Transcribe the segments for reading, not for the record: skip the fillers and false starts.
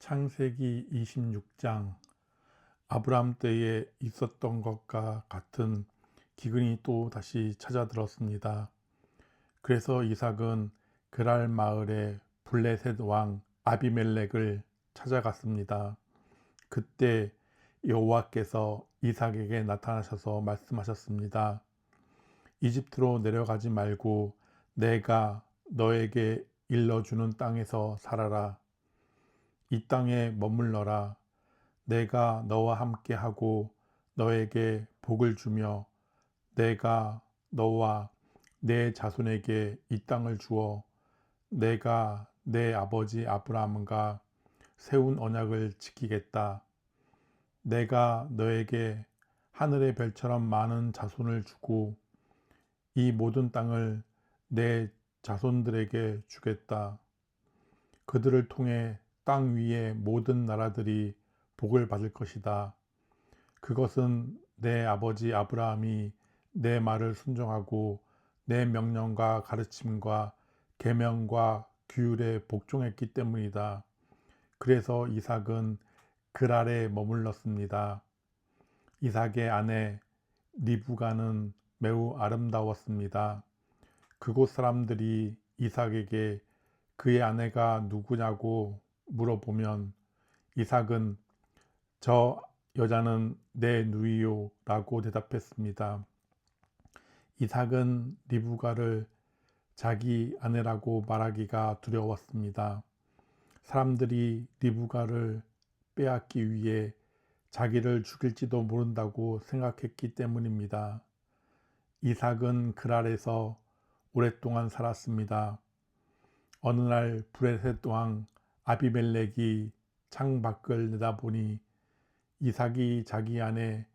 창세기 26장. 아브람 때에 있었던 것과 같은 기근이 또 다시 찾아들었습니다. 그래서 이삭은 그랄 마을의 블레셋 왕 아비멜렉을 찾아갔습니다. 그때 여호와께서 이삭에게 나타나셔서 말씀하셨습니다. 이집트로 내려가지 말고 내가 너에게 일러주는 땅에서 살아라. 이 땅에 머물러라. 내가 너와 함께 하고 너에게 복을 주며 내가 너와 내 자손에게 이 땅을 주어 내가 내 아버지 아브라함과 세운 언약을 지키겠다. 내가 너에게 하늘의 별처럼 많은 자손을 주고 이 모든 땅을 내 자손들에게 주겠다. 그들을 통해 땅 위의 모든 나라들이 복을 받을 것이다. 그것은 내 아버지 아브라함이 내 말을 순종하고 내 명령과 가르침과 계명과 규율에 복종했기 때문이다. 그래서 이삭은 그랄에 머물렀습니다. 이삭의 아내 리브가는 매우 아름다웠습니다. 그곳 사람들이 이삭에게 그의 아내가 누구냐고 물어보면 이삭은 저 여자는 내 누이요 라고 대답했습니다. 이삭은 리브가를 자기 아내라고 말하기가 두려웠습니다. 사람들이 리브가를 빼앗기 위해 자기를 죽일지도 모른다고 생각했기 때문입니다. 이삭은 그랄에서 오랫동안 살았습니다. 어느 날 블레셋 왕 아비멜렉이 창밖을 내다보니 이삭이 자기 아내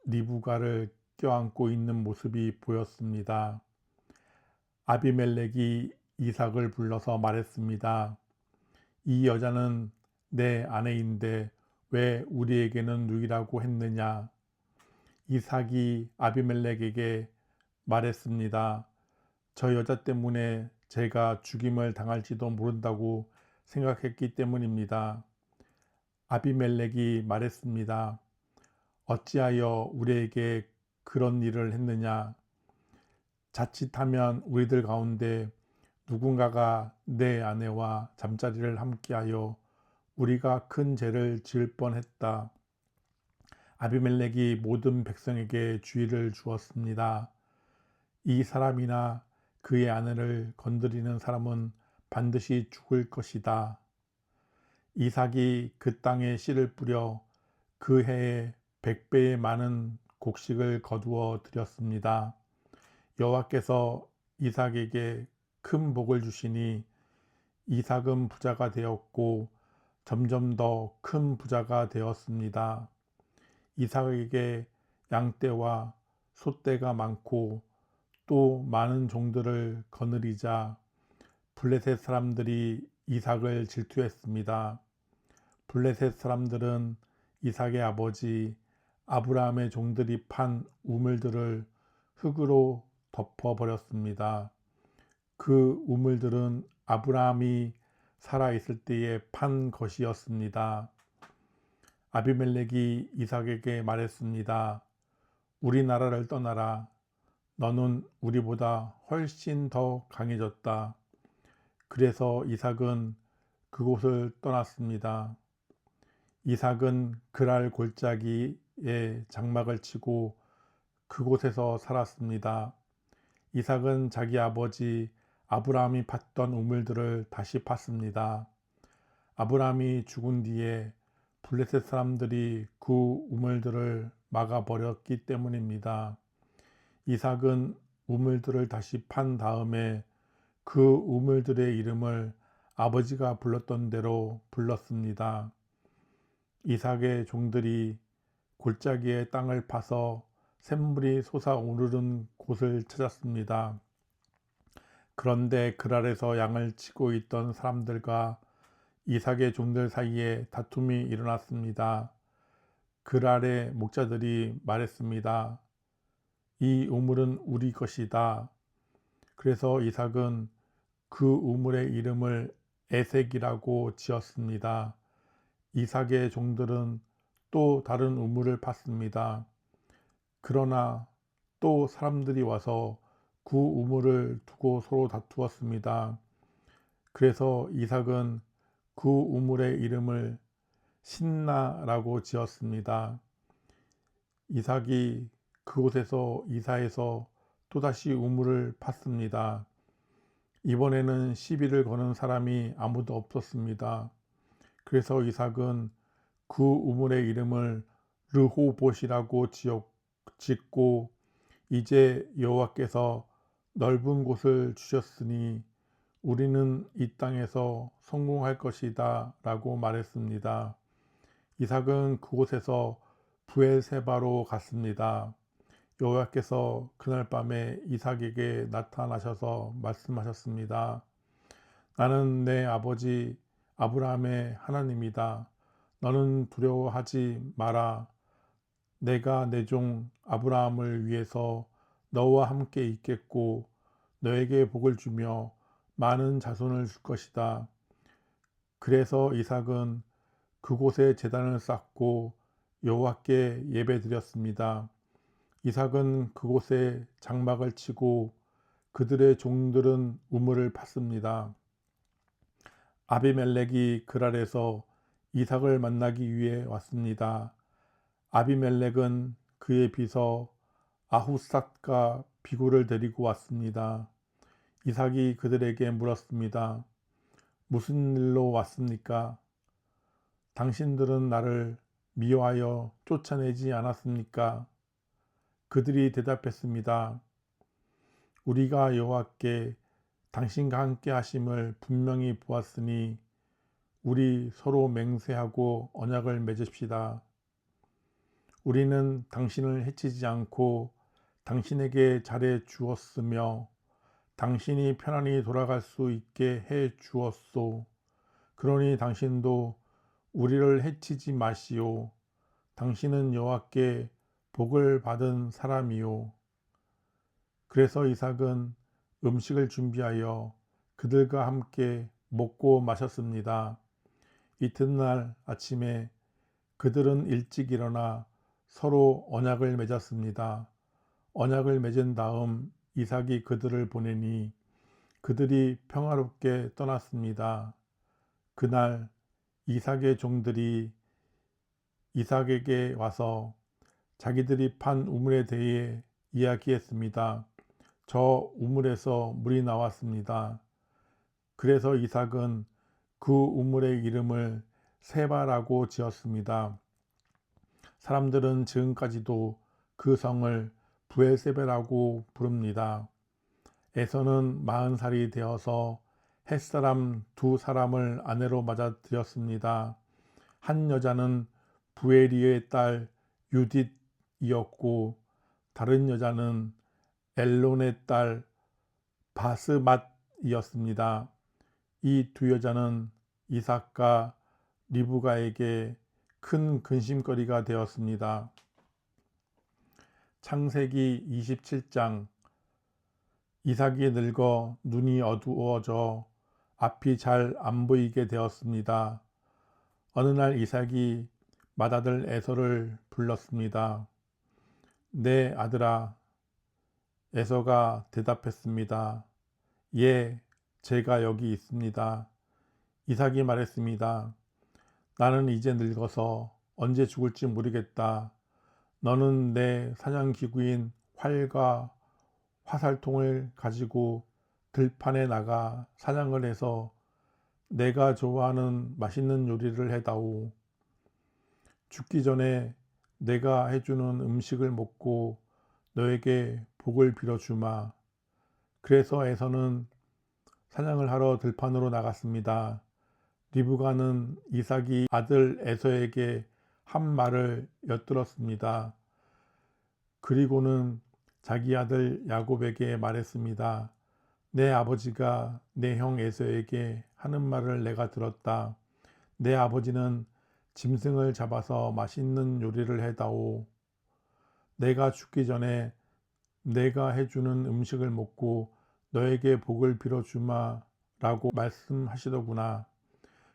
리브가를 껴안고 있는 모습이 보였습니다. 아비멜렉이 이삭을 불러서 말했습니다. 이 여자는 내 아내인데 왜 우리에게는 누이라고 했느냐? 이삭이 아비멜렉에게 말했습니다. 저 여자 때문에 제가 죽임을 당할지도 모른다고 생각했기 때문입니다. 아비멜렉이 말했습니다. 어찌하여 우리에게 그런 일을 했느냐? 자칫하면 우리들 가운데 누군가가 내 아내와 잠자리를 함께하여 우리가 큰 죄를 지을 뻔했다. 아비멜렉이 모든 백성에게 주의를 주었습니다. 이 사람이나 그의 아내를 건드리는 사람은 반드시 죽을 것이다. 이삭이 그 땅에 씨를 뿌려 그 해에 100배의 많은 곡식을 거두어 드렸습니다. 여호와께서 이삭에게 큰 복을 주시니 이삭은 부자가 되었고 점점 더 큰 부자가 되었습니다. 이삭에게 양떼와 소떼가 많고 또 많은 종들을 거느리자 블레셋 사람들이 이삭을 질투했습니다. 블레셋 사람들은 이삭의 아버지 아브라함의 종들이 판 우물들을 흙으로 덮어버렸습니다. 그 우물들은 아브라함이 살아있을 때에 판 것이었습니다. 아비멜렉이 이삭에게 말했습니다. 우리나라를 떠나라. 너는 우리보다 훨씬 더 강해졌다. 그래서 이삭은 그곳을 떠났습니다. 이삭은 그랄 골짜기에 장막을 치고 그곳에서 살았습니다. 이삭은 자기 아버지 아브라함이 팠던 우물들을 다시 팠습니다. 아브라함이 죽은 뒤에 블레셋 사람들이 그 우물들을 막아버렸기 때문입니다. 이삭은 우물들을 다시 판 다음에 그 우물들의 이름을 아버지가 불렀던 대로 불렀습니다. 이삭의 종들이 골짜기에 땅을 파서 샘물이 솟아오르는 곳을 찾았습니다. 그런데 그랄에서 양을 치고 있던 사람들과 이삭의 종들 사이에 다툼이 일어났습니다. 그랄의 목자들이 말했습니다. 이 우물은 우리 것이다. 그래서 이삭은 그 우물의 이름을 에색이라고 지었습니다. 이삭의 종들은 또 다른 우물을 팠습니다. 그러나 또 사람들이 와서 그 우물을 두고 서로 다투었습니다. 그래서 이삭은 그 우물의 이름을 신나라고 지었습니다. 이삭이 그곳에서 이사해서 또다시 우물을 팠습니다. 이번에는 시비를 거는 사람이 아무도 없었습니다. 그래서 이삭은 그 우물의 이름을 르호봇이라고 짓고 이제 여호와께서 넓은 곳을 주셨으니 우리는 이 땅에서 성공할 것이다 라고 말했습니다. 이삭은 그곳에서 브엘세바로 갔습니다. 여호와께서 그날 밤에 이삭에게 나타나셔서 말씀하셨습니다. 나는 내 아버지 아브라함의 하나님이다. 너는 두려워하지 마라. 내가 내 종 아브라함을 위해서 너와 함께 있겠고 너에게 복을 주며 많은 자손을 줄 것이다. 그래서 이삭은 그곳에 제단을 쌓고 여호와께 예배드렸습니다. 이삭은 그곳에 장막을 치고 그들의 종들은 우물을 팠습니다. 아비멜렉이 그랄에서 이삭을 만나기 위해 왔습니다. 아비멜렉은 그의 비서 아후삿과 비구를 데리고 왔습니다. 이삭이 그들에게 물었습니다. 무슨 일로 왔습니까? 당신들은 나를 미워하여 쫓아내지 않았습니까? 그들이 대답했습니다. 우리가 여호와께 당신과 함께 하심을 분명히 보았으니 우리 서로 맹세하고 언약을 맺읍시다. 우리는 당신을 해치지 않고 당신에게 잘해 주었으며 당신이 편안히 돌아갈 수 있게 해 주었소. 그러니 당신도 우리를 해치지 마시오. 당신은 여호와께 복을 받은 사람이요. 그래서 이삭은 음식을 준비하여 그들과 함께 먹고 마셨습니다. 이튿날 아침에 그들은 일찍 일어나 서로 언약을 맺었습니다. 언약을 맺은 다음 이삭이 그들을 보내니 그들이 평화롭게 떠났습니다. 그날 이삭의 종들이 이삭에게 와서 자기들이 판 우물에 대해 이야기했습니다. 저 우물에서 물이 나왔습니다. 그래서 이삭은 그 우물의 이름을 세바라고 지었습니다. 사람들은 지금까지도 그 성을 브엘세바라고 부릅니다. 에서는 40살이 되어서 햇사람 2사람을 아내로 맞아들였습니다. 한 여자는 부에리의 딸 유딧이었고 다른 여자는 엘론의 딸 바스맛이었습니다. 이 두 여자는 이삭과 리브가에게 큰 근심거리가 되었습니다. 창세기 27장. 이삭이 늙어 눈이 어두워져 앞이 잘 안 보이게 되었습니다. 어느 날 이삭이 맏아들 에서를 불렀습니다. 내 아들아. 에서가 대답했습니다. 예, 제가 여기 있습니다. 이삭이 말했습니다. 나는 이제 늙어서 언제 죽을지 모르겠다. 너는 내 사냥기구인 활과 화살통을 가지고 들판에 나가 사냥을 해서 내가 좋아하는 맛있는 요리를 해다오. 죽기 전에 내가 해주는 음식을 먹고 너에게 복을 빌어주마. 그래서 에서는 사냥을 하러 들판으로 나갔습니다. 리브가는 이삭이 아들 에서에게 한 말을 엿들었습니다. 그리고는 자기 아들 야곱에게 말했습니다. 내 아버지가 내 형 에서에게 하는 말을 내가 들었다. 내 아버지는 짐승을 잡아서 맛있는 요리를 해다오. 내가 죽기 전에 내가 해주는 음식을 먹고 너에게 복을 빌어주마 라고 말씀하시더구나.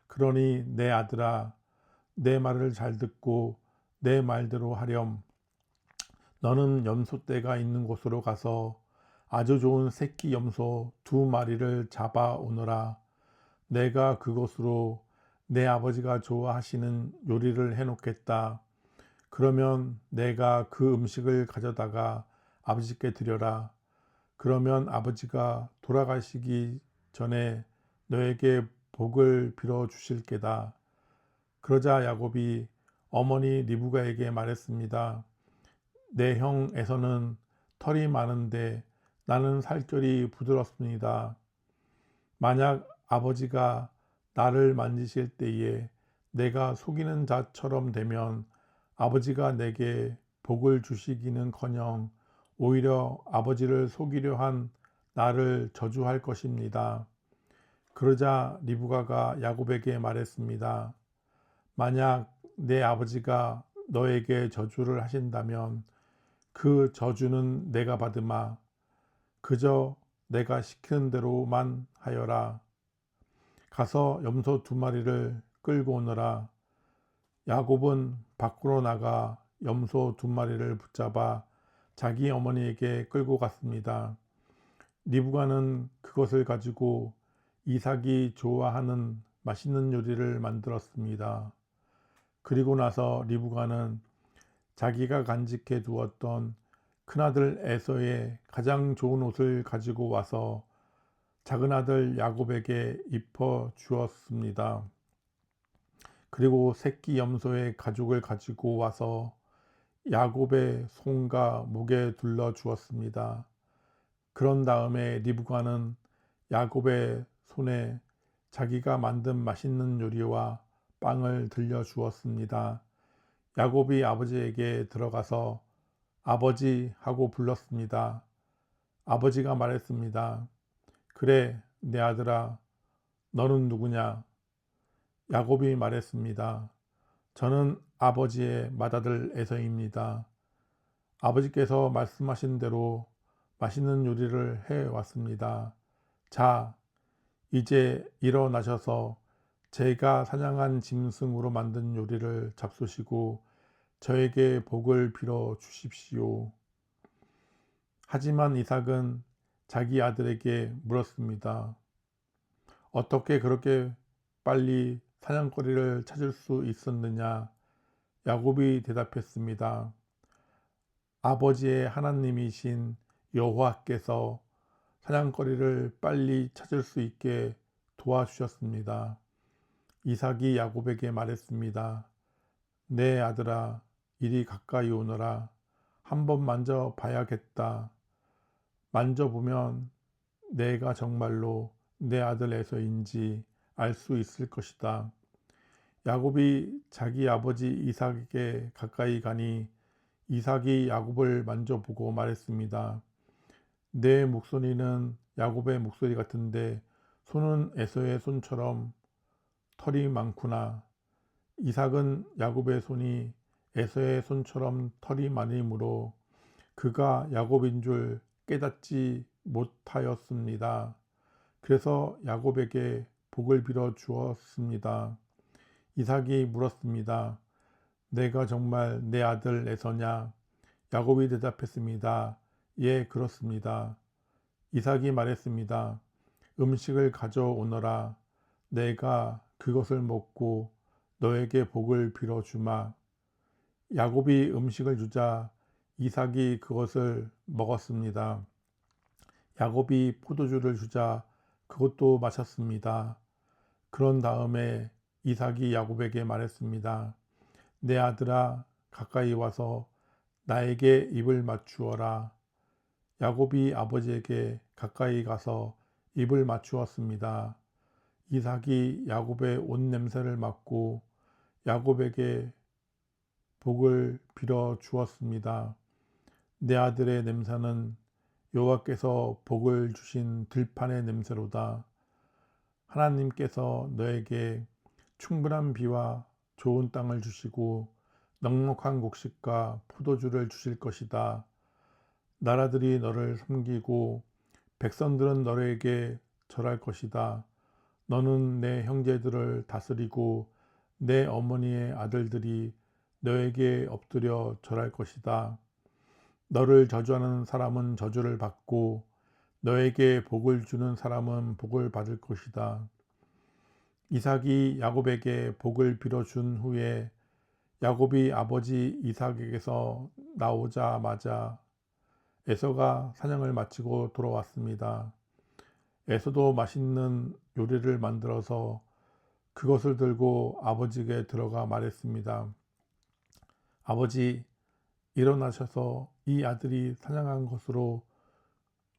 그러니 내 아들아, 내 말을 잘 듣고 내 말대로 하렴. 너는 염소떼가 있는 곳으로 가서 아주 좋은 새끼 염소 2마리를 잡아 오너라. 내가 그것으로 내 아버지가 좋아하시는 요리를 해놓겠다. 그러면 내가 그 음식을 가져다가 아버지께 드려라. 그러면 아버지가 돌아가시기 전에 너에게 복을 빌어 주실 게다. 그러자 야곱이 어머니 리브가에게 말했습니다. 내 형 에서는 털이 많은데 나는 살결이 부드럽습니다. 만약 아버지가 나를 만지실 때에 내가 속이는 자처럼 되면 아버지가 내게 복을 주시기는커녕 오히려 아버지를 속이려 한 나를 저주할 것입니다. 그러자 리브가가 야곱에게 말했습니다. 만약 내 아버지가 너에게 저주를 하신다면 그 저주는 내가 받으마. 그저 내가 시키는 대로만 하여라. 가서 염소 2마리를 끌고 오너라. 야곱은 밖으로 나가 염소 2마리를 붙잡아 자기 어머니에게 끌고 갔습니다. 리브가는 그것을 가지고 이삭이 좋아하는 맛있는 요리를 만들었습니다. 그리고 나서 리브가는 자기가 간직해 두었던 큰아들 에서의 가장 좋은 옷을 가지고 와서 작은아들 야곱에게 입혀 주었습니다. 그리고 새끼 염소의 가죽을 가지고 와서 야곱의 손과 목에 둘러 주었습니다. 그런 다음에 리브가는 야곱의 손에 자기가 만든 맛있는 요리와 빵을 들려 주었습니다. 야곱이 아버지에게 들어가서 아버지 하고 불렀습니다. 아버지가 말했습니다. 그래, 내 아들아, 너는 누구냐? 야곱이 말했습니다. 저는 아버지의 맏아들 에서입니다. 아버지께서 말씀하신 대로 맛있는 요리를 해왔습니다. 자, 이제 일어나셔서 제가 사냥한 짐승으로 만든 요리를 잡수시고 저에게 복을 빌어 주십시오. 하지만 이삭은 자기 아들에게 물었습니다. 어떻게 그렇게 빨리 사냥거리를 찾을 수 있었느냐? 야곱이 대답했습니다. 아버지의 하나님이신 여호와께서 사냥거리를 빨리 찾을 수 있게 도와주셨습니다. 이삭이 야곱에게 말했습니다. 내 아들아, 이리 가까이 오너라. 한번 만져봐야겠다. 만져보면 내가 정말로 내 아들 에서인지 알 수 있을 것이다. 야곱이 자기 아버지 이삭에게 가까이 가니 이삭이 야곱을 만져보고 말했습니다. 내 목소리는 야곱의 목소리 같은데 손은 에서의 손처럼 털이 많구나. 이삭은 야곱의 손이 에서의 손처럼 털이 많으므로 그가 야곱인 줄 깨닫지 못하였습니다. 그래서 야곱에게 복을 빌어 주었습니다. 이삭이 물었습니다. 내가 정말 내 아들 에서냐? 야곱이 대답했습니다. 예, 그렇습니다. 이삭이 말했습니다. 음식을 가져오너라. 내가 그것을 먹고 너에게 복을 빌어 주마. 야곱이 음식을 주자 이삭이 그것을 먹었습니다. 야곱이 포도주를 주자 그것도 마셨습니다. 그런 다음에 이삭이 야곱에게 말했습니다. 내 아들아, 가까이 와서 나에게 입을 맞추어라. 야곱이 아버지에게 가까이 가서 입을 맞추었습니다. 이삭이 야곱의 옷 냄새를 맡고 야곱에게 복을 빌어 주었습니다. 내 아들의 냄새는 여호와께서 복을 주신 들판의 냄새로다. 하나님께서 너에게 충분한 비와 좋은 땅을 주시고 넉넉한 곡식과 포도주를 주실 것이다. 나라들이 너를 섬기고 백성들은 너에게 절할 것이다. 너는 내 형제들을 다스리고 내 어머니의 아들들이 너에게 엎드려 절할 것이다. 너를 저주하는 사람은 저주를 받고 너에게 복을 주는 사람은 복을 받을 것이다. 이삭이 야곱에게 복을 빌어준 후에 야곱이 아버지 이삭에게서 나오자마자 에서가 사냥을 마치고 돌아왔습니다. 에서도 맛있는 요리를 만들어서 그것을 들고 아버지에게 들어가 말했습니다. 아버지, 일어나셔서 이 아들이 사냥한 것으로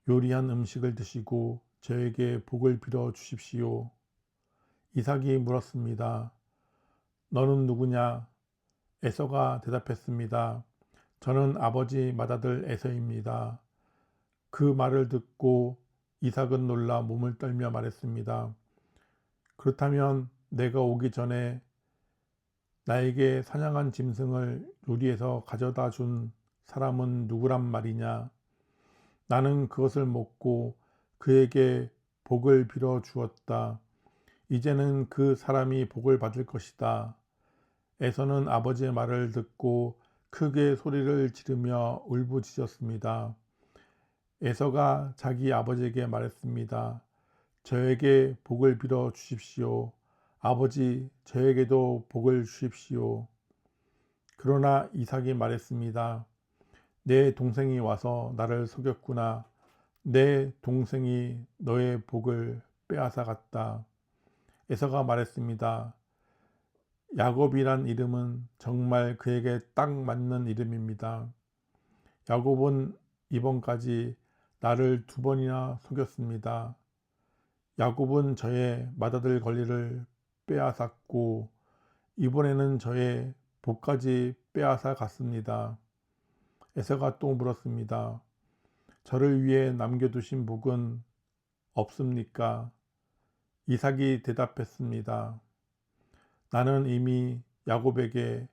요리한 음식을 드시고 저에게 복을 빌어 주십시오. 이삭이 물었습니다. 너는 누구냐? 에서가 대답했습니다. 저는 아버지 맏아들 에서입니다. 그 말을 듣고 이삭은 놀라 몸을 떨며 말했습니다. 그렇다면 내가 오기 전에 나에게 사냥한 짐승을 요리해서 가져다 준 사람은 누구란 말이냐? 나는 그것을 먹고 그에게 복을 빌어 주었다. 이제는 그 사람이 복을 받을 것이다. 에서는 아버지의 말을 듣고 크게 소리를 지르며 울부짖었습니다. 에서가 자기 아버지에게 말했습니다. 저에게 복을 빌어 주십시오. 아버지, 저에게도 복을 주십시오. 그러나 이삭이 말했습니다. 내 동생이 와서 나를 속였구나. 내 동생이 너의 복을 빼앗아 갔다. 에서가 말했습니다. 야곱이란 이름은 정말 그에게 딱 맞는 이름입니다. 야곱은 이번까지 나를 2번이나 속였습니다. 야곱은 저의 맏아들 권리를 빼앗았고 이번에는 저의 복까지 빼앗아 갔습니다. 에서가 또 물었습니다. 저를 위해 남겨두신 복은 없습니까? 이삭이 대답했습니다. 나는 이미 야곱에게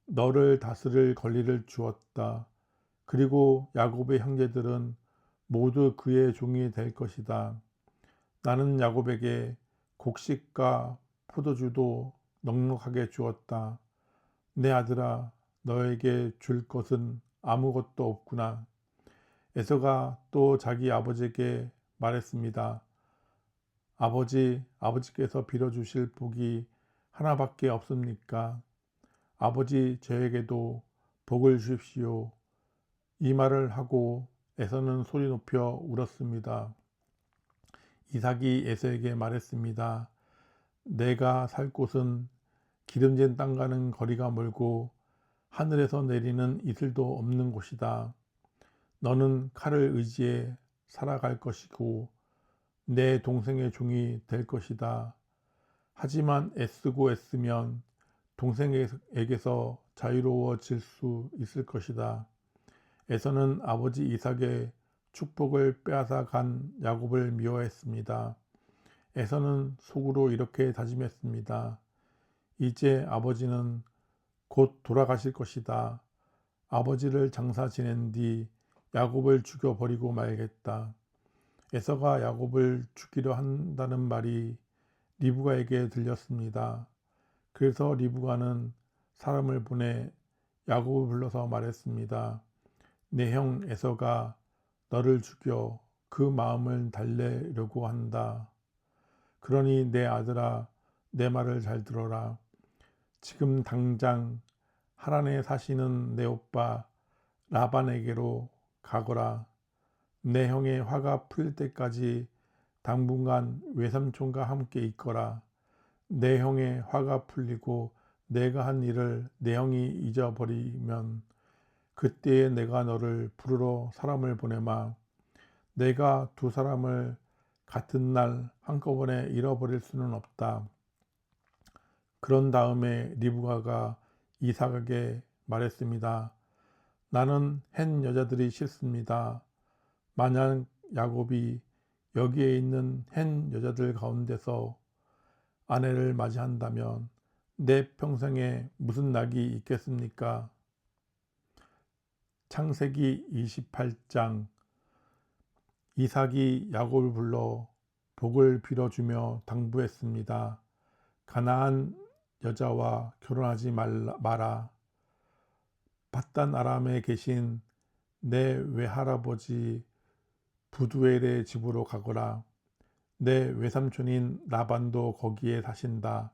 너를 다스릴 권리를 주었다. 그리고 야곱의 형제들은 모두 그의 종이 될 것이다. 나는 야곱에게 곡식과 포도주도 넉넉하게 주었다. 내 아들아, 너에게 줄 것은 아무것도 없구나. 에서가 또 자기 아버지에게 말했습니다. 아버지께서 빌어주실 복이 하나밖에 없습니까? 아버지, 저에게도 복을 주십시오. 이 말을 하고 에서는 소리 높여 울었습니다. 이삭이 에서에게 말했습니다. 내가 살 곳은 기름진 땅과는 거리가 멀고 하늘에서 내리는 이슬도 없는 곳이다. 너는 칼을 의지해 살아갈 것이고 내 동생의 종이 될 것이다. 하지만 애쓰고 애쓰면 동생에게서 자유로워질 수 있을 것이다. 에서는 아버지 이삭의 축복을 빼앗아 간 야곱을 미워했습니다. 에서는 속으로 이렇게 다짐했습니다. 이제 아버지는 곧 돌아가실 것이다. 아버지를 장사 지낸 뒤 야곱을 죽여버리고 말겠다. 에서가 야곱을 죽이려 한다는 말이 리브가에게 들렸습니다. 그래서 리브가는 사람을 보내 야곱을 불러서 말했습니다. 내 형 에서가 너를 죽여 그 마음을 달래려고 한다. 그러니 내 아들아, 내 말을 잘 들어라. 지금 당장 하란에 사시는 내 오빠 라반에게로 가거라. 내 형의 화가 풀릴 때까지 당분간 외삼촌과 함께 있거라. 내 형의 화가 풀리고 내가 한 일을 내 형이 잊어버리면 그때에 내가 너를 부르러 사람을 보내마. 내가 2사람을 같은 날 한꺼번에 잃어버릴 수는 없다. 그런 다음에 리브가가 이삭에게 말했습니다. 나는 hen 여자들이 싫습니다. 만약 야곱이 여기에 있는 hen 여자들 가운데서 아내를 맞이한다면 내 평생에 무슨 낙이 있겠습니까? 창세기 28장. 이삭이 야곱을 불러 복을 빌어주며 당부했습니다. 가나안 여자와 결혼하지 마라. 밧단 아람에 계신 내 외할아버지 부두엘의 집으로 가거라. 내 외삼촌인 라반도 거기에 사신다.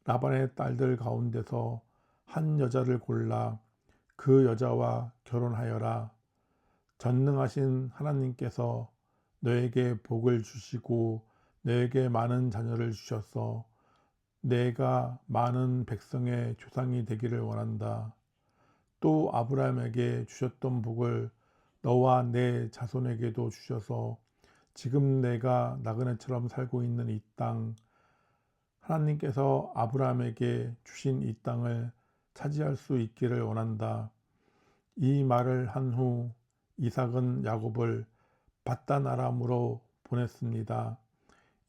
라반의 딸들 가운데서 한 여자를 골라 그 여자와 결혼하여라. 전능하신 하나님께서 너에게 복을 주시고 너에게 많은 자녀를 주셔서 내가 많은 백성의 조상이 되기를 원한다. 또 아브라함에게 주셨던 복을 너와 내 자손에게도 주셔서 지금 내가 나그네처럼 살고 있는 이 땅, 하나님께서 아브라함에게 주신 이 땅을 차지할 수 있기를 원한다. 이 말을 한 후 이삭은 야곱을 밧단 아람으로 보냈습니다.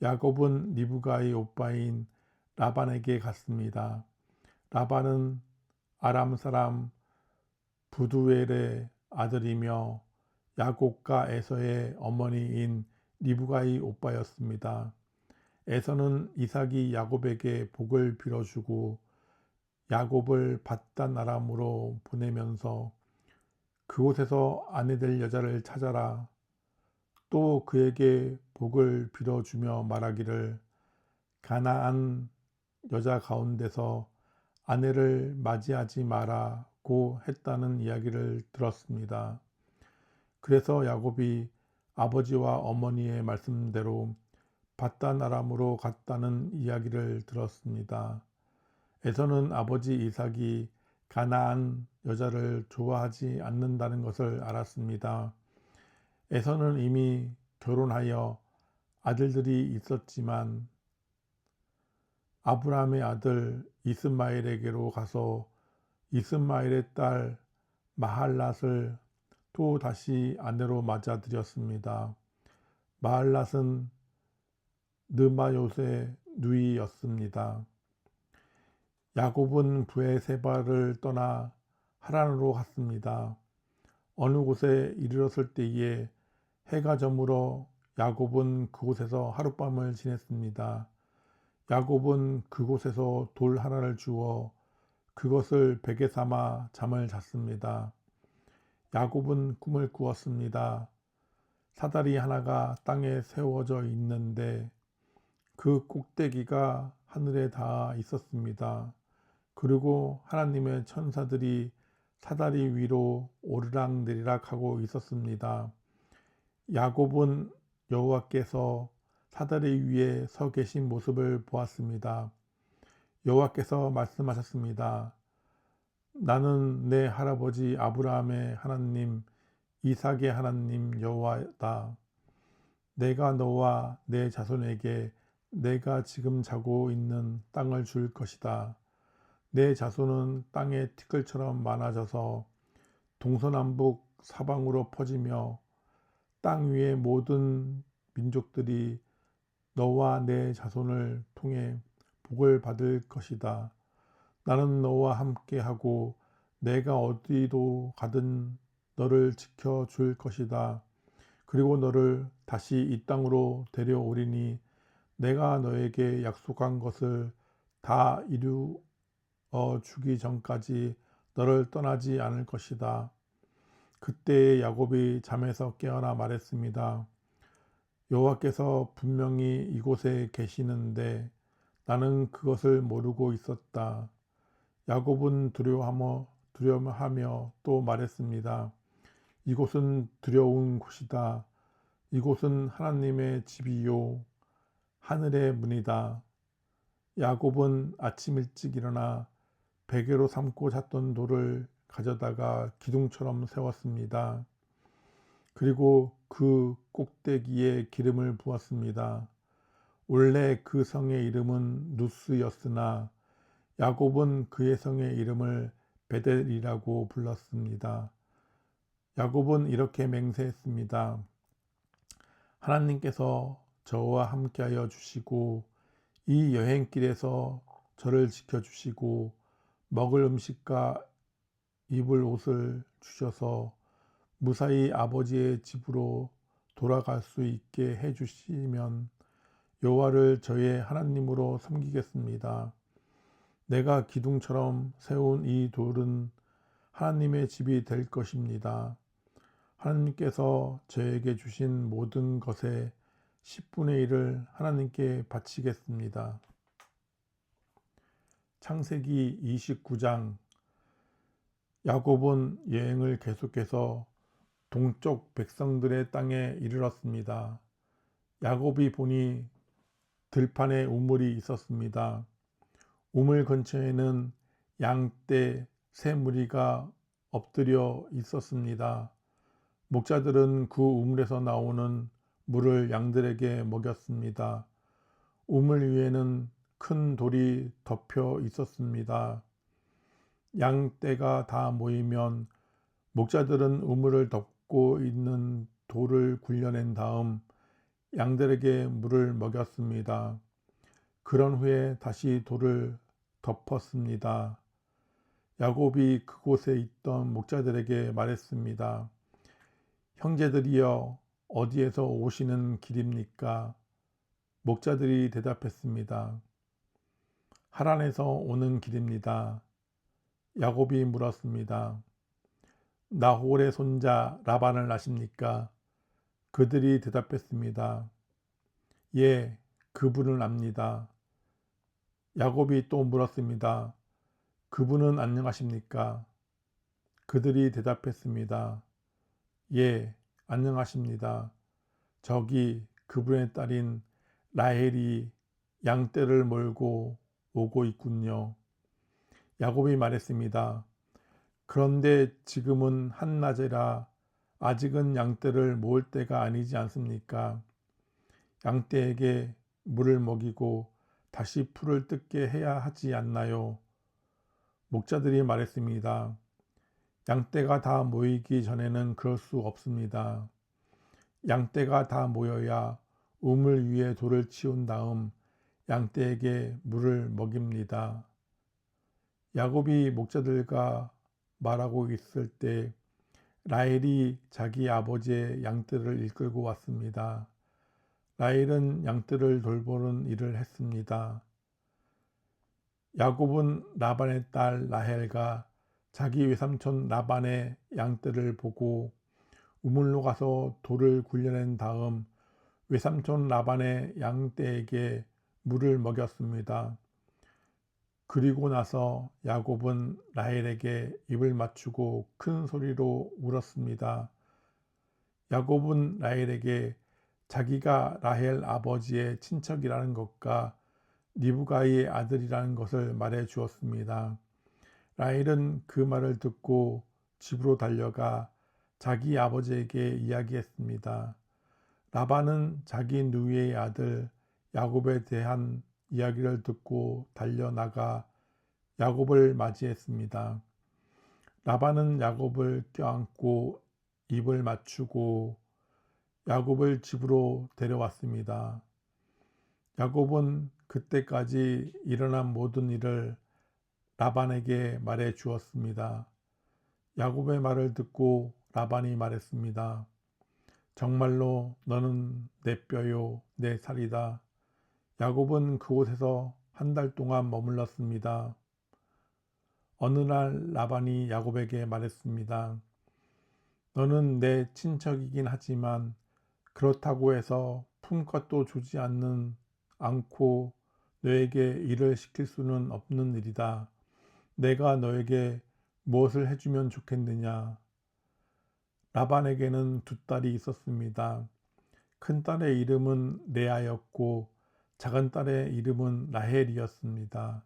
야곱은 리브가의 오빠인 라반에게 갔습니다. 라반은 아람 사람 부두엘의 아들이며 야곱과 에서의 어머니인 리브가의 오빠였습니다. 에서는 이삭이 야곱에게 복을 빌어주고 야곱을 밧단 아람으로 보내면서 그곳에서 아내 될 여자를 찾아라. 또 그에게 복을 빌어주며 말하기를 가나안 여자 가운데서 아내를 맞이하지 마라고 했다는 이야기를 들었습니다. 그래서 야곱이 아버지와 어머니의 말씀대로 밧단 아람으로 갔다는 이야기를 들었습니다. 에서는 아버지 이삭이 가나안 여자를 좋아하지 않는다는 것을 알았습니다. 에서는 이미 결혼하여 아들들이 있었지만 아브라함의 아들 이스마엘에게로 가서 이스마엘의 딸 마할랏을 또 다시 아내로 맞아들였습니다. 마할랏은 느바요의 누이였습니다. 야곱은 브에세바를 떠나 하란으로 갔습니다. 어느 곳에 이르렀을 때에 해가 저물어 야곱은 그곳에서 하룻밤을 지냈습니다. 야곱은 그곳에서 돌 하나를 주워 그것을 베개 삼아 잠을 잤습니다. 야곱은 꿈을 꾸었습니다. 사다리 하나가 땅에 세워져 있는데 그 꼭대기가 하늘에 닿아 있었습니다. 그리고 하나님의 천사들이 사다리 위로 오르락내리락 하고 있었습니다. 야곱은 여호와께서 사다리 위에 서 계신 모습을 보았습니다. 여호와께서 말씀하셨습니다. 나는 내 할아버지 아브라함의 하나님, 이삭의 하나님 여호와다. 내가 너와 내 자손에게 내가 지금 자고 있는 땅을 줄 것이다. 내 자손은 땅의 티끌처럼 많아져서 동서남북 사방으로 퍼지며 땅 위의 모든 민족들이 너와 내 자손을 통해 복을 받을 것이다. 나는 너와 함께하고 내가 어디도 가든 너를 지켜줄 것이다. 그리고 너를 다시 이 땅으로 데려오리니 내가 너에게 약속한 것을 다 이루어 주기 전까지 너를 떠나지 않을 것이다. 그때에 야곱이 잠에서 깨어나 말했습니다. 여호와께서 분명히 이곳에 계시는데 나는 그것을 모르고 있었다. 야곱은 두려워하며 또 말했습니다. 이곳은 두려운 곳이다. 이곳은 하나님의 집이요 하늘의 문이다. 야곱은 아침 일찍 일어나 베개로 삼고 잤던 돌을 가져다가 기둥처럼 세웠습니다. 그리고 그 꼭대기에 기름을 부었습니다. 원래 그 성의 이름은 루스였으나 야곱은 그의 성의 이름을 베델이라고 불렀습니다. 야곱은 이렇게 맹세했습니다. 하나님께서 저와 함께하여 주시고 이 여행길에서 저를 지켜주시고 먹을 음식과 입을 옷을 주셔서 무사히 아버지의 집으로 돌아갈 수 있게 해주시면 여호와를 저의 하나님으로 섬기겠습니다. 내가 기둥처럼 세운 이 돌은 하나님의 집이 될 것입니다. 하나님께서 저에게 주신 모든 것의 10분의 1을 하나님께 바치겠습니다. 창세기 29장. 야곱은 여행을 계속해서 동쪽 백성들의 땅에 이르렀습니다. 야곱이 보니 들판에 우물이 있었습니다. 우물 근처에는 양떼 세 무리가 엎드려 있었습니다. 목자들은 그 우물에서 나오는 물을 양들에게 먹였습니다. 우물 위에는 큰 돌이 덮여 있었습니다. 양떼가 다 모이면 목자들은 우물을 덮고 있는 돌을 굴려낸 다음 양들에게 물을 먹였습니다. 그런 후에 다시 돌을 덮었습니다. 야곱이 그곳에 있던 목자들에게 말했습니다. 형제들이여, 어디에서 오시는 길입니까? 목자들이 대답했습니다. 하란에서 오는 길입니다. 야곱이 물었습니다. 나홀의 손자 라반을 아십니까? 그들이 대답했습니다. 예, 그분을 압니다. 야곱이 또 물었습니다. 그분은 안녕하십니까? 그들이 대답했습니다. 예, 안녕하십니다. 저기 그분의 딸인 라헬이 양떼를 몰고 오고 있군요. 야곱이 말했습니다. 그런데 지금은 한낮이라 아직은 양떼를 모을 때가 아니지 않습니까? 양떼에게 물을 먹이고 다시 풀을 뜯게 해야 하지 않나요? 목자들이 말했습니다. 양떼가 다 모이기 전에는 그럴 수 없습니다. 양떼가 다 모여야 우물 위에 돌을 치운 다음 양떼에게 물을 먹입니다. 야곱이 목자들과 말하고 있을 때 라헬이 자기 아버지의 양떼를 이끌고 왔습니다. 라헬은 양떼를 돌보는 일을 했습니다. 야곱은 라반의 딸 라헬과 자기 외삼촌 라반의 양떼를 보고 우물로 가서 돌을 굴려낸 다음 외삼촌 라반의 양떼에게 물을 먹였습니다. 그리고 나서 야곱은 라헬에게 입을 맞추고 큰 소리로 울었습니다. 야곱은 라헬에게 자기가 라헬 아버지의 친척이라는 것과 리브가의 아들이라는 것을 말해 주었습니다. 라헬은 그 말을 듣고 집으로 달려가 자기 아버지에게 이야기했습니다. 라반은 자기 누이의 아들 야곱에 대한 이야기를 듣고 달려나가 야곱을 맞이했습니다. 라반은 야곱을 껴안고 입을 맞추고 야곱을 집으로 데려왔습니다. 야곱은 그때까지 일어난 모든 일을 라반에게 말해 주었습니다. 야곱의 말을 듣고 라반이 말했습니다. 정말로 너는 내 뼈요 내 살이다. 야곱은 그곳에서 한 달 동안 머물렀습니다. 어느 날 라반이 야곱에게 말했습니다. 너는 내 친척이긴 하지만 그렇다고 해서 품삯도 주지 않고 너에게 일을 시킬 수는 없는 일이다. 내가 너에게 무엇을 해주면 좋겠느냐? 라반에게는 두 딸이 있었습니다. 큰 딸의 이름은 레아였고 작은 딸의 이름은 라헬이었습니다.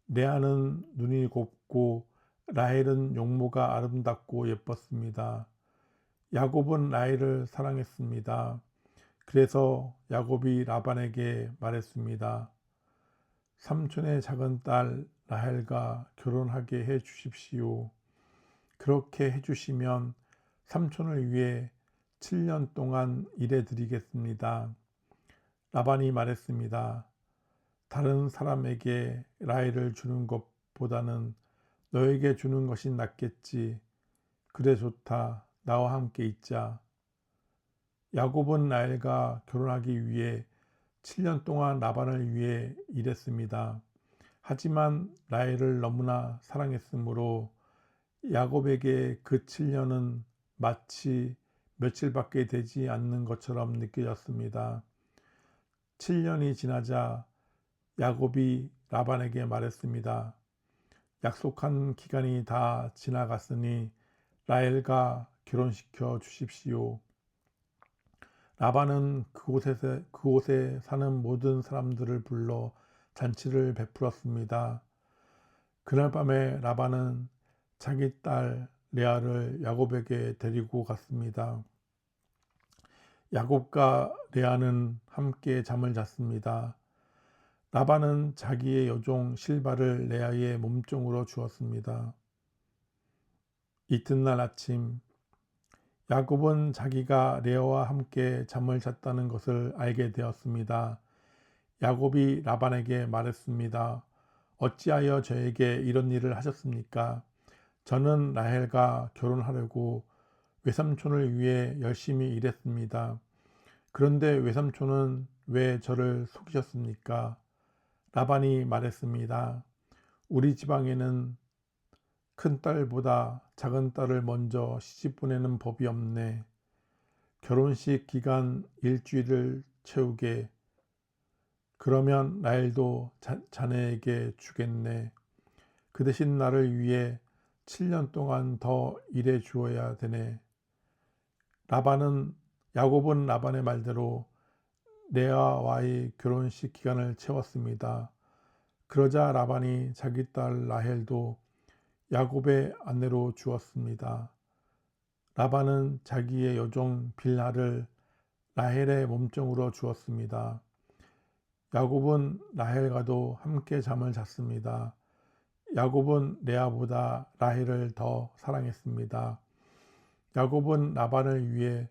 레아는 눈이 곱고 라헬은 용모가 아름답고 예뻤습니다. 야곱은 라헬을 사랑했습니다. 그래서 야곱이 라반에게 말했습니다. 삼촌의 작은 딸 라헬과 결혼하게 해 주십시오. 그렇게 해 주시면 삼촌을 위해 7년 동안 일해 드리겠습니다. 라반이 말했습니다. 다른 사람에게 라헬을 주는 것보다는 너에게 주는 것이 낫겠지. 그래 좋다. 나와 함께 있자. 야곱은 라헬과 결혼하기 위해 7년 동안 라반을 위해 일했습니다. 하지만 라헬을 너무나 사랑했으므로 야곱에게 그 7년은 마치 며칠밖에 되지 않는 것처럼 느껴졌습니다. 7년이 지나자 야곱이 라반에게 말했습니다. 약속한 기간이 다 지나갔으니 라헬과 결혼시켜 주십시오. 라반은 그곳에 사는 모든 사람들을 불러 잔치를 베풀었습니다. 그날 밤에 라반은 자기 딸 레아를 야곱에게 데리고 갔습니다. 야곱과 레아는 함께 잠을 잤습니다. 라반은 자기의 여종 실바를 레아의 몸종으로 주었습니다. 이튿날 아침 야곱은 자기가 레아와 함께 잠을 잤다는 것을 알게 되었습니다. 야곱이 라반에게 말했습니다. 어찌하여 저에게 이런 일을 하셨습니까? 저는 라헬과 결혼하려고 외삼촌을 위해 열심히 일했습니다. 그런데 외삼촌은 왜 저를 속이셨습니까? 라반이 말했습니다. 우리 지방에는 큰 딸보다 작은 딸을 먼저 시집 보내는 법이 없네. 결혼식 기간 일주일을 채우게. 그러면 라헬도 자네에게 주겠네. 그 대신 나를 위해 7년 동안 더 일해 주어야 되네. 야곱은 라반의 말대로 레아와의 결혼식 기간을 채웠습니다. 그러자 라반이 자기 딸 라헬도 야곱의 아내로 주었습니다. 라반은 자기의 여종 빌하를 라헬의 몸종으로 주었습니다. 야곱은 라헬과도 함께 잠을 잤습니다. 야곱은 레아보다 라헬을 더 사랑했습니다. 야곱은 라반을 위해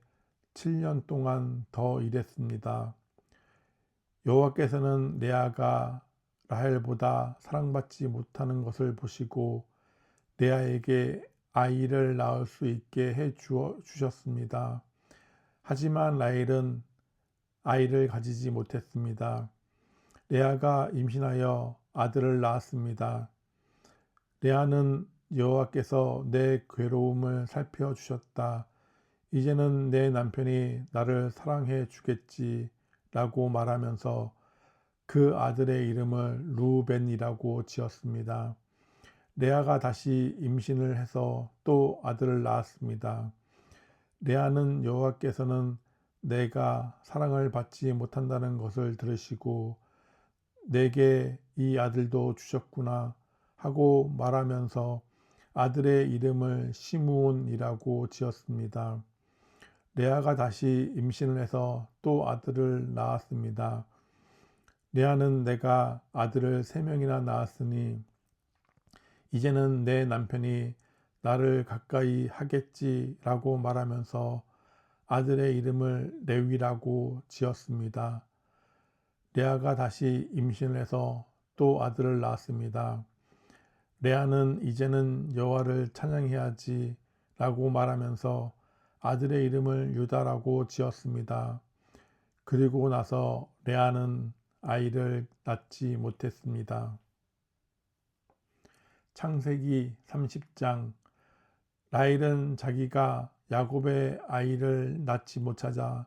7년 동안 더 일했습니다. 여호와께서는 레아가 라헬보다 사랑받지 못하는 것을 보시고 레아에게 아이를 낳을 수 있게 해 주셨습니다. 하지만 라헬은 아이를 가지지 못했습니다. 레아가 임신하여 아들을 낳았습니다. 레아는 여호와께서 내 괴로움을 살펴주셨다. 이제는 내 남편이 나를 사랑해 주겠지 라고 말하면서 그 아들의 이름을 루벤이라고 지었습니다. 레아가 다시 임신을 해서 또 아들을 낳았습니다. 레아는 여호와께서는 내가 사랑을 받지 못한다는 것을 들으시고 내게 이 아들도 주셨구나 하고 말하면서 아들의 이름을 시므온이라고 지었습니다. 레아가 다시 임신을 해서 또 아들을 낳았습니다. 레아는 내가 아들을 3명이나 낳았으니 이제는 내 남편이 나를 가까이 하겠지라고 말하면서 아들의 이름을 레위라고 지었습니다. 레아가 다시 임신을 해서 또 아들을 낳았습니다. 레아는 이제는 여호와를 찬양해야지 라고 말하면서 아들의 이름을 유다라고 지었습니다. 그리고 나서 레아는 아이를 낳지 못했습니다. 창세기 30장 라헬은 자기가 야곱의 아이를 낳지 못하자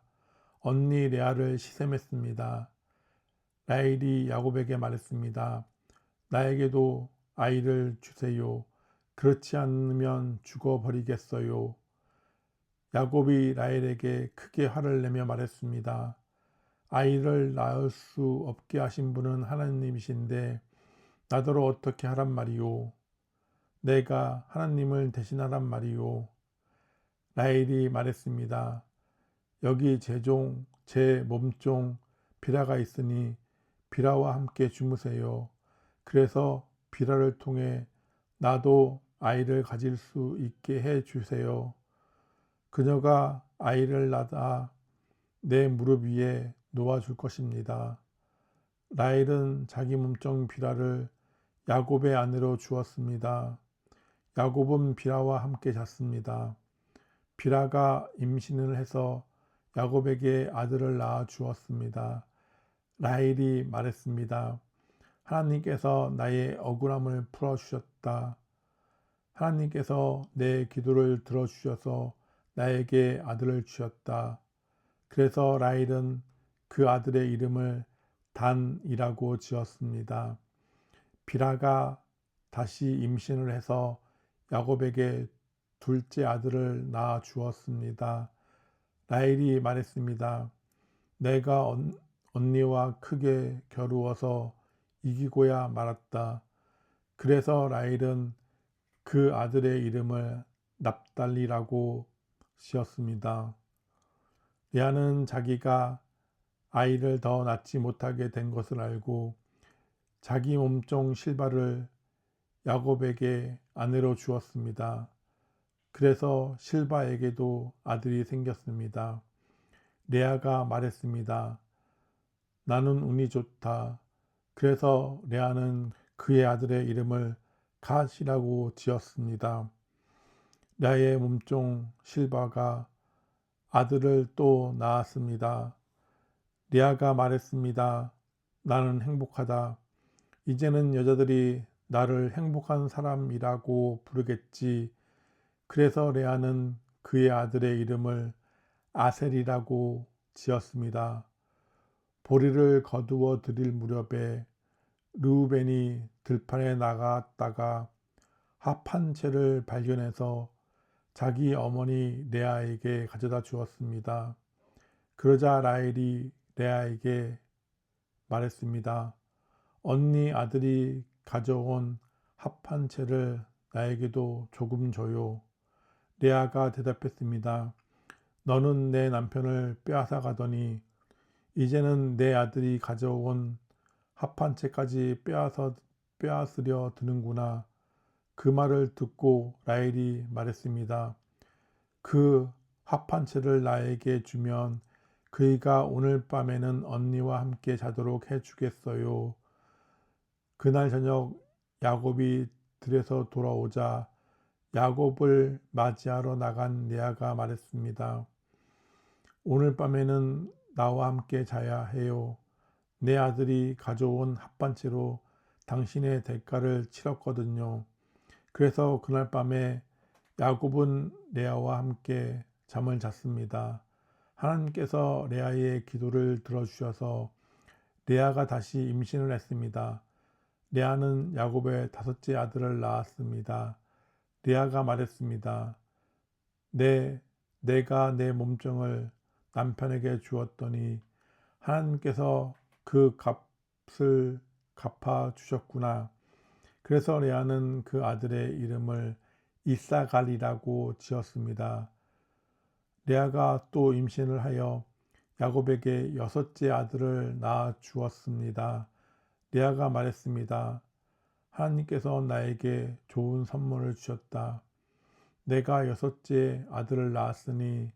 언니 레아를 시샘했습니다. 라헬이 야곱에게 말했습니다. 나에게도 아이를 주세요. 그렇지 않으면 죽어버리겠어요. 야곱이 라헬에게 크게 화를 내며 말했습니다. 아이를 낳을 수 없게 하신 분은 하나님이신데 나더러 어떻게 하란 말이오. 내가 하나님을 대신하란 말이오. 라헬이 말했습니다. 여기 제 몸종 비라가 있으니 비라와 함께 주무세요. 그래서 비라를 통해 나도 아이를 가질 수 있게 해 주세요. 그녀가 아이를 낳아 내 무릎 위에 놓아줄 것입니다. 라헬은 자기 몸종 비라를 야곱의 아내로 주었습니다. 야곱은 비라와 함께 잤습니다. 비라가 임신을 해서 야곱에게 아들을 낳아 주었습니다. 라헬이 말했습니다. 하나님께서 나의 억울함을 풀어주셨다. 하나님께서 내 기도를 들어주셔서 나에게 아들을 주셨다. 그래서 라헬은 그 아들의 이름을 단이라고 지었습니다. 비라가 다시 임신을 해서 야곱에게 둘째 아들을 낳아 주었습니다. 라헬이 말했습니다. 내가 언니와 크게 겨루어서 이기고야 말았다. 그래서 라헬은 그 아들의 이름을 납달리라고 지었습니다. 레아는 자기가 아이를 더 낳지 못하게 된 것을 알고 자기 몸종 실바를 야곱에게 아내로 주었습니다. 그래서 실바에게도 아들이 생겼습니다. 레아가 말했습니다. 나는 운이 좋다. 그래서 레아는 그의 아들의 이름을 갓이라고 지었습니다. 레아의 몸종 실바가 아들을 또 낳았습니다. 레아가 말했습니다. 나는 행복하다. 이제는 여자들이 나를 행복한 사람이라고 부르겠지. 그래서 레아는 그의 아들의 이름을 아셀이라고 지었습니다. 보리를 거두어 드릴 무렵에 르우벤이 들판에 나갔다가 합한 채를 발견해서 자기 어머니 레아에게 가져다 주었습니다. 그러자 라헬이 레아에게 말했습니다. 언니 아들이 가져온 합한 채를 나에게도 조금 줘요. 레아가 대답했습니다. 너는 내 남편을 빼앗아 가더니 이제는 내 아들이 가져온 합한 채까지 빼앗으려 드는구나. 그 말을 듣고 라헬이 말했습니다. 그 합한 채를 나에게 주면 그이가 오늘 밤에는 언니와 함께 자도록 해주겠어요. 그날 저녁 야곱이 들에서 돌아오자 야곱을 맞이하러 나간 레아가 말했습니다. 오늘 밤에는 나와 함께 자야 해요. 내 아들이 가져온 합반채로 당신의 대가를 치렀거든요. 그래서 그날 밤에 야곱은 레아와 함께 잠을 잤습니다. 하나님께서 레아의 기도를 들어주셔서 레아가 다시 임신을 했습니다. 레아는 야곱의 다섯째 아들을 낳았습니다. 레아가 말했습니다. 내가 내 몸종을 남편에게 주었더니 하나님께서 그 값을 갚아 주셨구나. 그래서 레아는 그 아들의 이름을 이사갈이라고 지었습니다. 레아가 또 임신을 하여 야곱에게 여섯째 아들을 낳아 주었습니다. 레아가 말했습니다. 하나님께서 나에게 좋은 선물을 주셨다. 내가 여섯째 아들을 낳았으니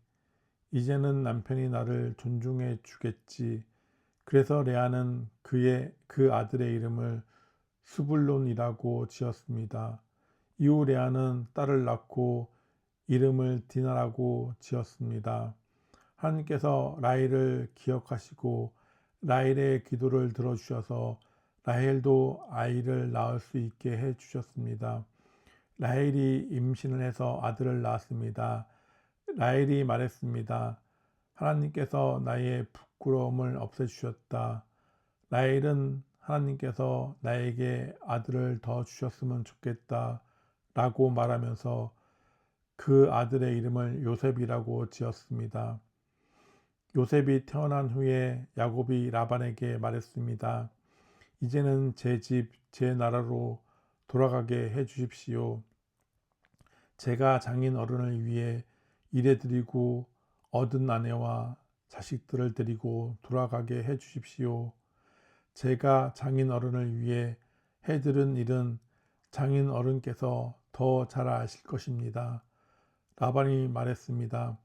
이제는 남편이 나를 존중해 주겠지. 그래서 레아는 그 아들의 이름을 스불론이라고 지었습니다. 이후 레아는 딸을 낳고 이름을 디나라고 지었습니다. 하나님께서 라헬을 기억하시고 라헬의 기도를 들어주셔서 라헬도 아이를 낳을 수 있게 해주셨습니다. 라헬이 임신을 해서 아들을 낳았습니다. 라헬이 말했습니다. 하나님께서 나의 부끄러움을 없애주셨다. 라헬은 하나님께서 나에게 아들을 더 주셨으면 좋겠다 라고 말하면서 그 아들의 이름을 요셉이라고 지었습니다. 요셉이 태어난 후에 야곱이 라반에게 말했습니다. 이제는 제 집, 제 나라로 돌아가게 해 주십시오. 제가 장인 어른을 위해 일해드리고 얻은 아내와 자식들을 데리고 돌아가게 해 주십시오. 제가 장인 어른을 위해 해드린 일은 장인 어른께서 더 잘 아실 것입니다. 라반이 말했습니다.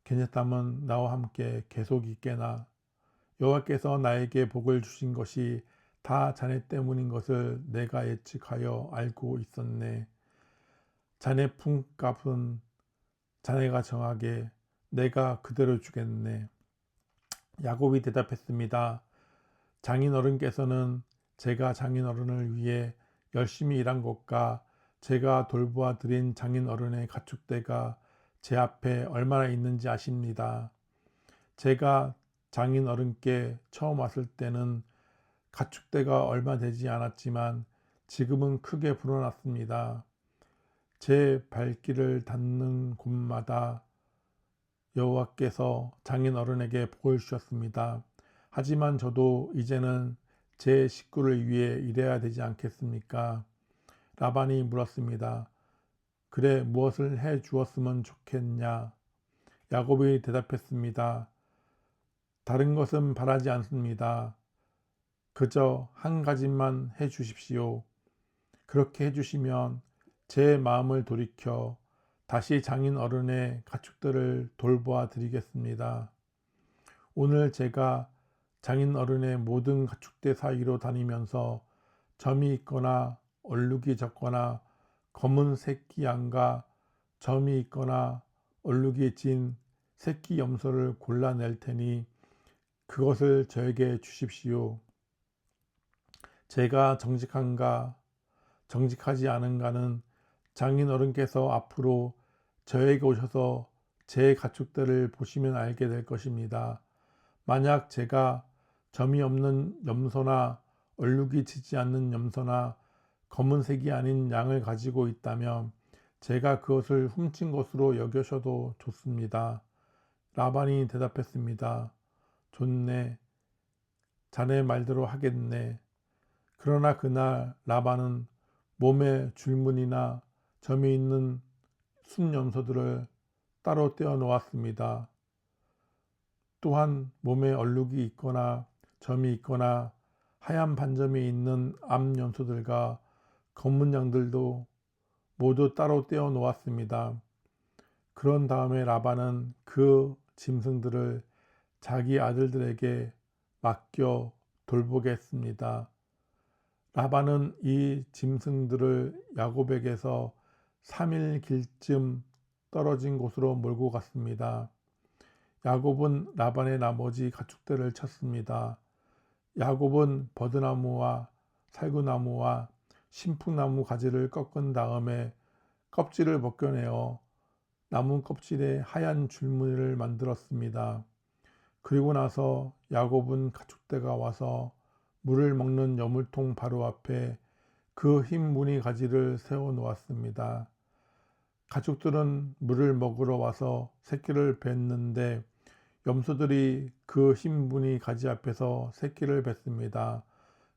게냐땀은 나와 함께 계속 있게나 여호와께서 나에게 복을 주신 것이 다 자네 때문인 것을 내가 예측하여 알고 있었네. 자네 품값은 자네가 정하게 내가 그대로 주겠네. 야곱이 대답했습니다. 장인 어른께서는 제가 장인어른을 위해 열심히 일한 것과 제가 돌보아 드린 장인어른의 가축대가 제 앞에 얼마나 있는지 아십니다. 제가 장인어른께 처음 왔을 때는 가축대가 얼마 되지 않았지만 지금은 크게 불어났습니다. 제 발길을 닿는 곳마다 여호와께서 장인어른에게 복을 주셨습니다. 하지만 저도 이제는 제 식구를 위해 일해야 되지 않겠습니까? 라반이 물었습니다. 그래, 무엇을 해 주었으면 좋겠냐? 야곱이 대답했습니다. 다른 것은 바라지 않습니다. 그저 한 가지만 해 주십시오. 그렇게 해 주시면 제 마음을 돌이켜 다시 장인어른의 가축들을 돌보아 드리겠습니다. 오늘 제가 장인어른의 모든 가축대 사이로 다니면서 점이 있거나 얼룩이 적거나 검은 새끼 양과 점이 있거나 얼룩이 진 새끼 염소를 골라낼 테니 그것을 저에게 주십시오. 제가 정직한가 정직하지 않은가는 장인어른께서 앞으로 저에게 오셔서 제 가축들을 보시면 알게 될 것입니다. 만약 제가 점이 없는 염소나 얼룩이 지지 않는 염소나 검은색이 아닌 양을 가지고 있다면 제가 그것을 훔친 것으로 여겨셔도 좋습니다. 라반이 대답했습니다. 좋네. 자네 말대로 하겠네. 그러나 그날 라반은 몸에 줄무늬나 점이 있는 순염소들을 따로 떼어 놓았습니다. 또한 몸에 얼룩이 있거나 점이 있거나 하얀 반점이 있는 암염소들과 검은 양들도 모두 따로 떼어 놓았습니다. 그런 다음에 라반은 그 짐승들을 자기 아들들에게 맡겨 돌보게 했습니다. 라반은 이 짐승들을 야곱에게서 3일 길쯤 떨어진 곳으로 몰고 갔습니다. 야곱은 라반의 나머지 가축들을 쳤습니다. 야곱은 버드나무와 살구나무와 신풍나무 가지를 꺾은 다음에 껍질을 벗겨내어 나무 껍질에 하얀 줄무늬를 만들었습니다. 그리고 나서 야곱은 가축대가 와서 물을 먹는 여물통 바로 앞에 그 흰 무늬 가지를 세워 놓았습니다. 가축들은 물을 먹으러 와서 새끼를 뱉는데 염소들이 그 흰 무늬 가지 앞에서 새끼를 뱉습니다.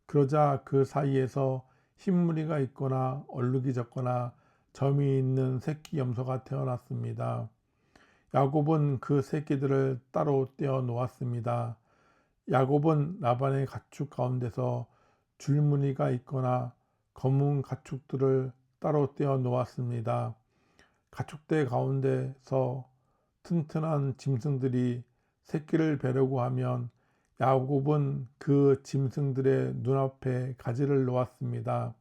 그러자 그 사이에서 흰 무늬가 있거나 얼룩이 적거나 점이 있는 새끼 염소가 태어났습니다. 야곱은 그 새끼들을 따로 떼어 놓았습니다. 야곱은 라반의 가축 가운데서 줄무늬가 있거나 검은 가축들을 따로 떼어 놓았습니다. 가축대 가운데서 튼튼한 짐승들이 새끼를 베려고 하면 야곱은 그 짐승들의 눈앞에 가지를 놓았습니다.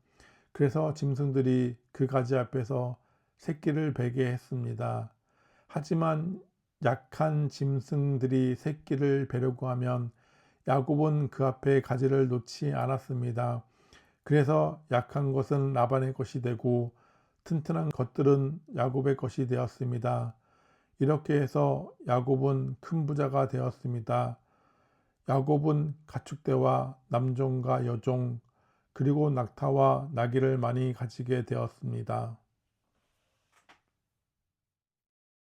그래서 짐승들이 그 가지 앞에서 새끼를 베게 했습니다. 하지만 약한 짐승들이 새끼를 베려고 하면 야곱은 그 앞에 가지를 놓지 않았습니다. 그래서 약한 것은 라반의 것이 되고 튼튼한 것들은 야곱의 것이 되었습니다. 이렇게 해서 야곱은 큰 부자가 되었습니다. 야곱은 가축대와 남종과 여종 그리고 낙타와 나귀를 많이 가지게 되었습니다.